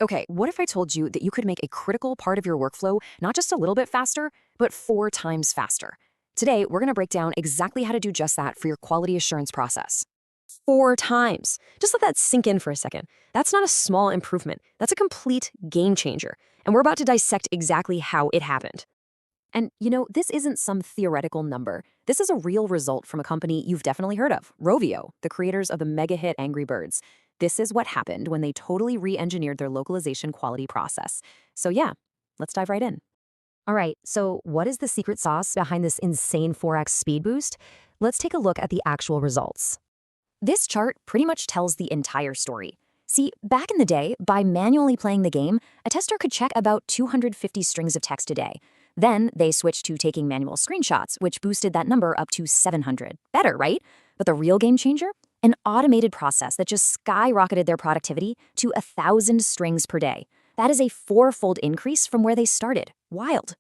Okay, what if I told you that you could make a critical part of your workflow not just a little bit faster, but 4 times faster? Today, we're going to break down exactly how to do just that for your quality assurance process. 4 times. Just let that sink in for a second. That's not a small improvement. That's a complete game changer. And we're about to dissect exactly how it happened. And this isn't some theoretical number. This is a real result from a company you've definitely heard of, Rovio, the creators of the mega hit Angry Birds. This is what happened when they totally re-engineered their localization quality process. So yeah, let's dive right in. All right, so what is the secret sauce behind this insane 4x speed boost? Let's take a look at the actual results. This chart pretty much tells the entire story. See, back in the day, by manually playing the game, a tester could check about 250 strings of text a day. Then they switched to taking manual screenshots, which boosted that number up to 700. Better, right? But the real game changer? An automated process that just skyrocketed their productivity to 1,000 strings per day. That is a 4-fold increase from where they started. Wild.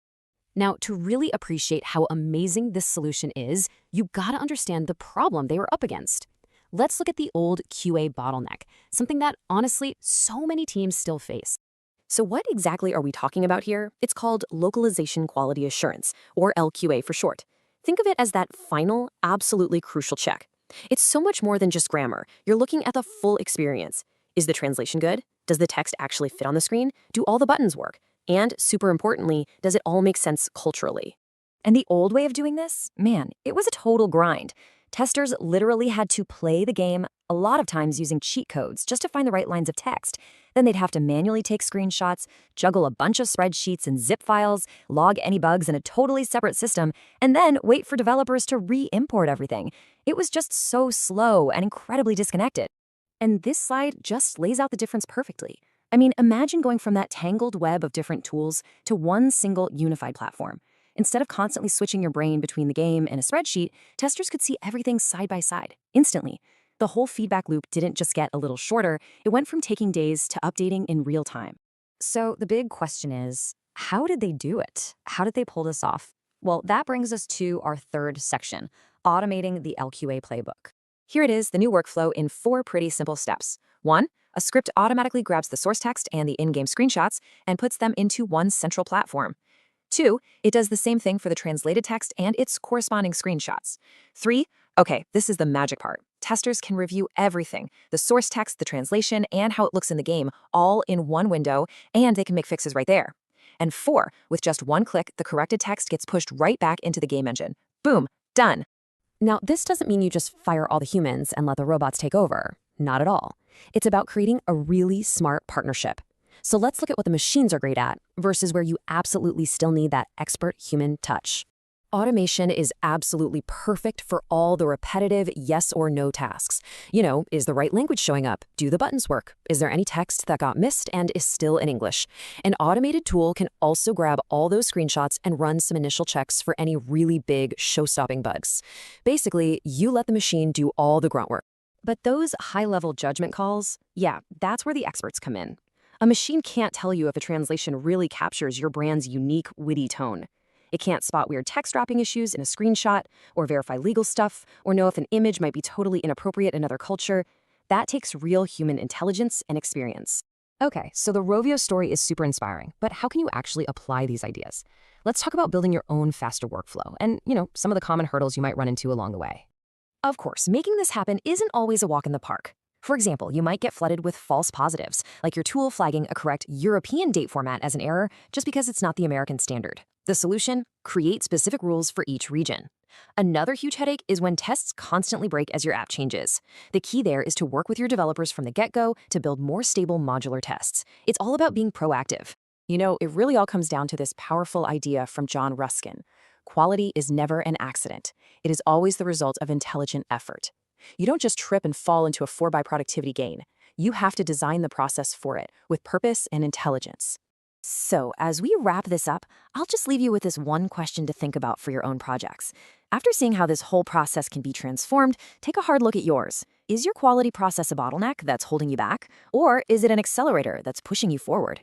Now, to really appreciate how amazing this solution is, you gotta understand the problem they were up against. Let's look at the old QA bottleneck, something that, honestly, so many teams still face. So what exactly are we talking about here? It's called Localization Quality Assurance, or LQA for short. Think of it as that final, absolutely crucial check. It's so much more than just grammar. You're looking at the full experience. Is the translation good? Does the text actually fit on the screen? Do all the buttons work? And, super importantly, does it all make sense culturally? And the old way of doing this? Man, it was a total grind. Testers literally had to play the game, a lot of times using cheat codes, just to find the right lines of text. Then they'd have to manually take screenshots, juggle a bunch of spreadsheets and zip files, log any bugs in a totally separate system, and then wait for developers to re-import everything. It was just so slow and incredibly disconnected. And this slide just lays out the difference perfectly. I mean, imagine going from that tangled web of different tools to one single unified platform. Instead of constantly switching your brain between the game and a spreadsheet, testers could see everything side by side, instantly. The whole feedback loop didn't just get a little shorter, it went from taking days to updating in real time. So the big question is, how did they do it? How did they pull this off? Well, that brings us to our third section, automating the LQA playbook. Here it is, the new workflow in 4 pretty simple steps. 1, a script automatically grabs the source text and the in-game screenshots and puts them into one central platform. 2, it does the same thing for the translated text and its corresponding screenshots. 3, okay, this is the magic part. Testers can review everything, the source text, the translation, and how it looks in the game, all in one window, and they can make fixes right there. And 4, with just one click, the corrected text gets pushed right back into the game engine. Boom, done. Now, this doesn't mean you just fire all the humans and let the robots take over. Not at all. It's about creating a really smart partnership. So let's look at what the machines are great at versus where you absolutely still need that expert human touch. Automation is absolutely perfect for all the repetitive yes or no tasks. Is the right language showing up? Do the buttons work? Is there any text that got missed and is still in English? An automated tool can also grab all those screenshots and run some initial checks for any really big show-stopping bugs. Basically, you let the machine do all the grunt work. But those high-level judgment calls, yeah, that's where the experts come in. A machine can't tell you if a translation really captures your brand's unique, witty tone. It can't spot weird text dropping issues in a screenshot, or verify legal stuff, or know if an image might be totally inappropriate in another culture. That takes real human intelligence and experience. Okay, so the Rovio story is super inspiring, but how can you actually apply these ideas? Let's talk about building your own faster workflow and, some of the common hurdles you might run into along the way. Of course, making this happen isn't always a walk in the park. For example, you might get flooded with false positives, like your tool flagging a correct European date format as an error just because it's not the American standard. The solution? Create specific rules for each region. Another huge headache is when tests constantly break as your app changes. The key there is to work with your developers from the get-go to build more stable modular tests. It's all about being proactive. It really all comes down to this powerful idea from John Ruskin. Quality is never an accident. It is always the result of intelligent effort. You don't just trip and fall into a 4x productivity gain. You have to design the process for it with purpose and intelligence. So, as we wrap this up, I'll just leave you with this one question to think about for your own projects. After seeing how this whole process can be transformed, take a hard look at yours. Is your quality process a bottleneck that's holding you back? Or is it an accelerator that's pushing you forward?